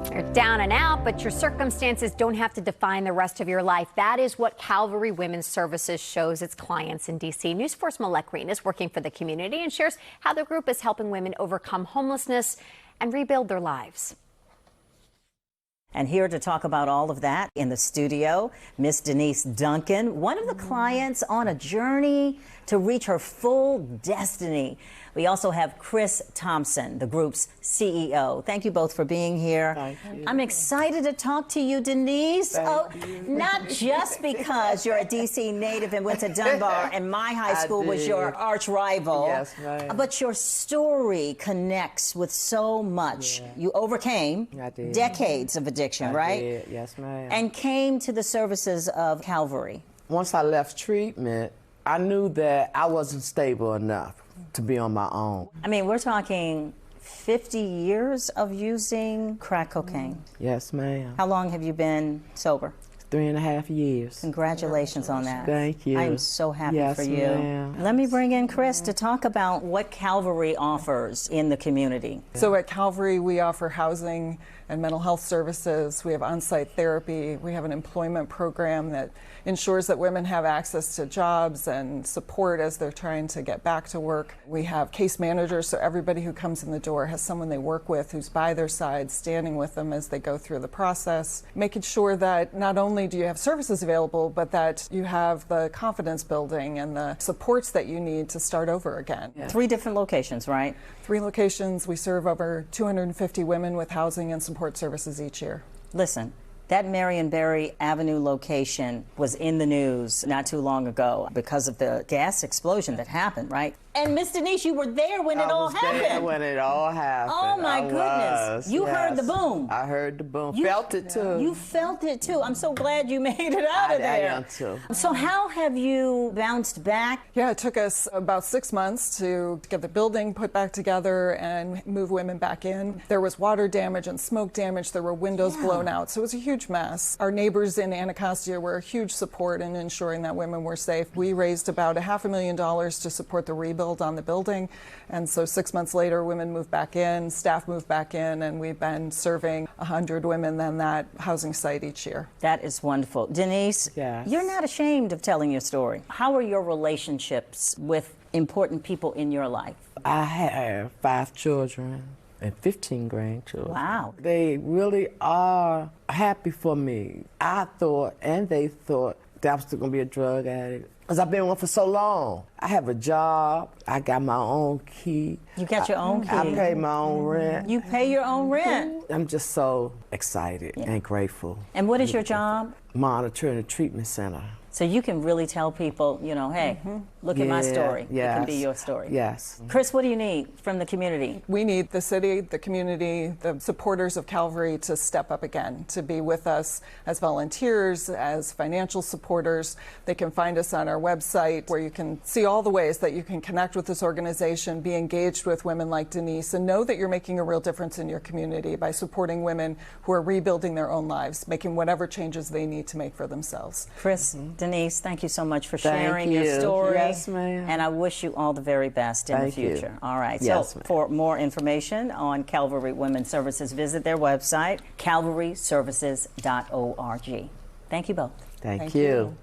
You're down and out, but your circumstances don't have to define the rest of your life. That is what Calvary Women's Services shows its clients in D.C. News 4's Molette is working for the community and shares how the group is helping women overcome homelessness and rebuild their lives. And here to talk about all of that in the studio, Miss Denise Duncan, one of the clients on a journey to reach her full destiny. We also have Kristine Thompson, the group's CEO. Thank you both for being here. Thank you. I'm excited to talk to you, Denise. Not just because you're a D.C. native and went to Dunbar and my high school was your arch rival. Yes, ma'am. But your story connects with so much. Yeah. You overcame decades of addiction, right? Did. Yes, ma'am. And came to the services of Calvary. Once I left treatment, I knew that I wasn't stable enough to be on my own. I mean, we're talking 50 years of using crack cocaine. Yes, ma'am. How long have you been sober? 3.5 years. Congratulations on that. Thank you. I am so happy for you. Ma'am. Let me bring in Chris to talk about what Calvary offers in the community. So at Calvary, we offer housing and mental health services. We have on-site therapy. We have an employment program that ensures that women have access to jobs and support as they're trying to get back to work. We have case managers, so everybody who comes in the door has someone they work with who's by their side, standing with them as they go through the process, making sure that not only do you have services available, but that you have the confidence building and the supports that you need to start over again. Yeah. 3 different locations, right? 3 locations. We serve over 250 women with housing and support services each year. Listen, that Marionberry Avenue location was in the news not too long ago because of the gas explosion that happened, right? And Miss Denise, you were there when it all happened. I was there when it all happened. Oh my goodness. You heard the boom. I heard the boom. Felt it too. You felt it too. I'm so glad you made it out of there. I am too. So how have you bounced back? Yeah, it took us about 6 months to get the building put back together and move women back in. There was water damage and smoke damage. There were windows blown out. So it was a huge mess. Our neighbors in Anacostia were a huge support in ensuring that women were safe. We raised about $500,000 to support the rebuild on the building, and so 6 months later women moved back in, staff moved back in, and we've been serving 100 women in that housing site each year. That is wonderful. Denise, you're not ashamed of telling your story. How are your relationships with important people in your life? I have 5 children and 15 grandchildren. Wow. They really are happy for me. I thought, and they thought, that I was still going to be a drug addict. Because I've been one for so long. I have a job. I got my own key. You got your own key? I pay my own rent. You pay your own rent? I'm just so excited and grateful. And what is your job? Monitoring a treatment center. So you can really tell people, you know, hey, look at my story. Yes. It can be your story. Yes. Chris, what do you need from the community? We need the city, the community, the supporters of Calvary to step up again, to be with us as volunteers, as financial supporters. They can find us on our website where you can see all the ways that you can connect with this organization, be engaged with women like Denise, and know that you're making a real difference in your community by supporting women who are rebuilding their own lives, making whatever changes they need to make for themselves. Chris, Denise, thank you so much for sharing your story. Yes, ma'am. And I wish you all the very best in the future. All right. Yes, so for more information on Calvary Women's Services, visit their website, calvaryservices.org. Thank you both. Thank you.